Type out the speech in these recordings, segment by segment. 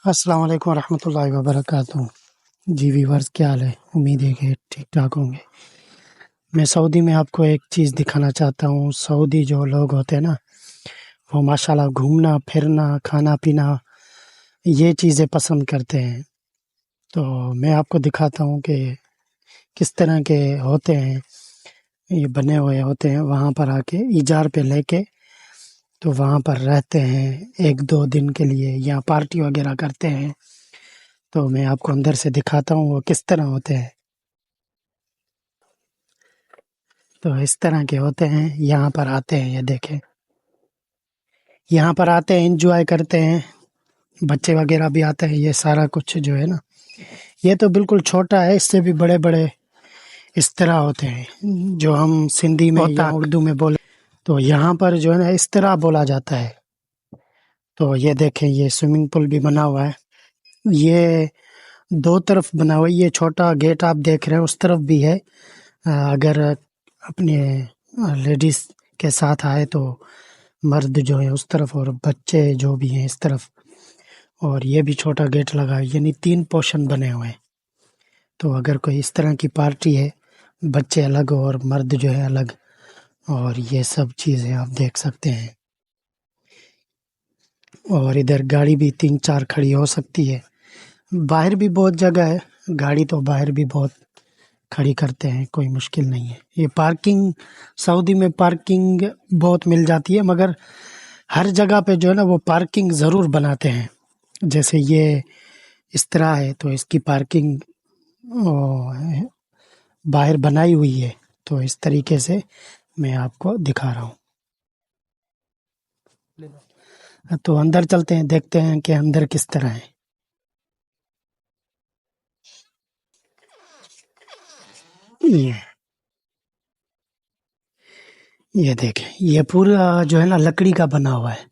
السلام علیکم ورحمۃ اللہ وبرکاتہ۔ جی ویورز، کیا حال ہے؟ امید ہے کہ ٹھیک ٹھاک ہوں گے۔ میں سعودی میں آپ کو ایک چیز دکھانا چاہتا ہوں۔ سعودی جو لوگ ہوتے ہیں نا، وہ ماشاءاللہ گھومنا پھرنا کھانا پینا یہ چیزیں پسند کرتے ہیں۔ تو میں آپ کو دکھاتا ہوں کہ کس طرح کے ہوتے ہیں، یہ بنے ہوئے ہوتے ہیں۔ وہاں پر آ کے ایجار پہ لے کے تو وہاں پر رہتے ہیں 1-2 دن کے لیے، یا پارٹی وغیرہ کرتے ہیں۔ تو میں آپ کو اندر سے دکھاتا ہوں وہ کس طرح ہوتے ہیں۔ تو اس طرح کے ہوتے ہیں، یہاں پر آتے ہیں، یہ دیکھیں، یہاں پر آتے ہیں، انجوائے کرتے ہیں، بچے وغیرہ بھی آتے ہیں۔ یہ سارا کچھ جو ہے نا، یہ تو بالکل چھوٹا ہے، اس سے بھی بڑے بڑے اس طرح ہوتے ہیں، جو ہم سندھی میں یا اردو میں بولے تو یہاں پر جو ہے نا اس طرح بولا جاتا ہے۔ تو یہ دیکھیں، یہ سوئمنگ پول بھی بنا ہوا ہے، یہ 2 طرف بنا ہوا ہے۔ یہ چھوٹا گیٹ آپ دیکھ رہے ہیں، اس طرف بھی ہے۔ اگر اپنے لیڈیز کے ساتھ آئے تو مرد جو ہے اس طرف، اور بچے جو بھی ہیں اس طرف، اور یہ بھی چھوٹا گیٹ لگا ہے، یعنی 3 پورشن بنے ہوئے ہیں۔ تو اگر کوئی اس طرح کی پارٹی ہے، بچے الگ اور مرد جو ہے الگ، اور یہ سب چیزیں آپ دیکھ سکتے ہیں۔ اور ادھر گاڑی بھی 3-4 کھڑی ہو سکتی ہے۔ باہر بھی بہت جگہ ہے، گاڑی تو باہر بھی بہت کھڑی کرتے ہیں، کوئی مشکل نہیں ہے۔ یہ پارکنگ، سعودی میں پارکنگ بہت مل جاتی ہے، مگر ہر جگہ پہ جو ہے نا وہ پارکنگ ضرور بناتے ہیں۔ جیسے یہ اس طرح ہے تو اس کی پارکنگ باہر بنائی ہوئی ہے۔ تو اس طریقے سے میں آپ کو دکھا رہا ہوں۔ تو اندر چلتے ہیں، دیکھتے ہیں کہ اندر کس طرح ہے۔ یہ دیکھیں، یہ پورا جو ہے نا لکڑی کا بنا ہوا ہے۔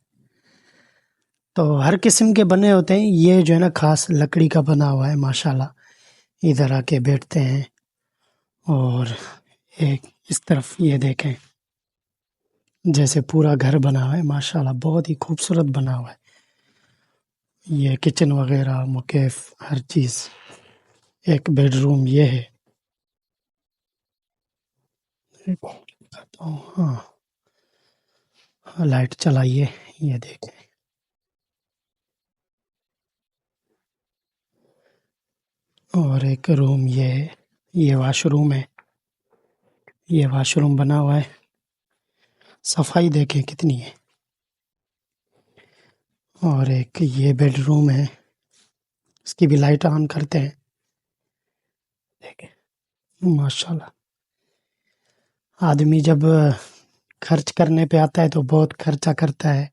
تو ہر قسم کے بنے ہوتے ہیں، یہ جو ہے نا خاص لکڑی کا بنا ہوا ہے۔ ماشاءاللہ ادھر آ کے بیٹھتے ہیں، اور ایک اس طرف یہ دیکھیں، جیسے پورا گھر بنا ہوا ہے۔ ماشاءاللہ بہت ہی خوبصورت بنا ہوا ہے۔ یہ کچن وغیرہ، مکیف، ہر چیز۔ ایک بیڈ روم یہ ہے۔ ہاں، لائٹ چلائیے، یہ دیکھیں۔ اور ایک روم یہ ہے، یہ واش روم ہے۔ یہ واش روم بنا ہوا ہے، صفائی دیکھیں کتنی ہے۔ اور ایک یہ بیڈ روم ہے، اس کی بھی لائٹ آن کرتے ہیں، دیکھیں ماشاءاللہ۔ آدمی جب خرچ کرنے پہ آتا ہے تو بہت خرچہ کرتا ہے،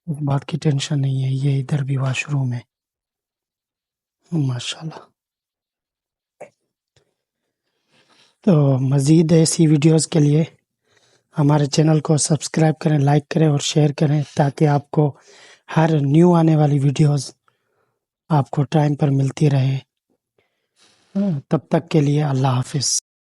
اس بات کی ٹینشن نہیں ہے۔ یہ ادھر بھی واش روم ہے، ماشاءاللہ۔ تو مزید ایسی ویڈیوز کے لیے ہمارے چینل کو سبسکرائب کریں، لائک کریں اور شیئر کریں، تاکہ آپ کو ہر نیو آنے والی ویڈیوز آپ کو ٹائم پر ملتی رہے۔ تب تک کے لیے اللہ حافظ۔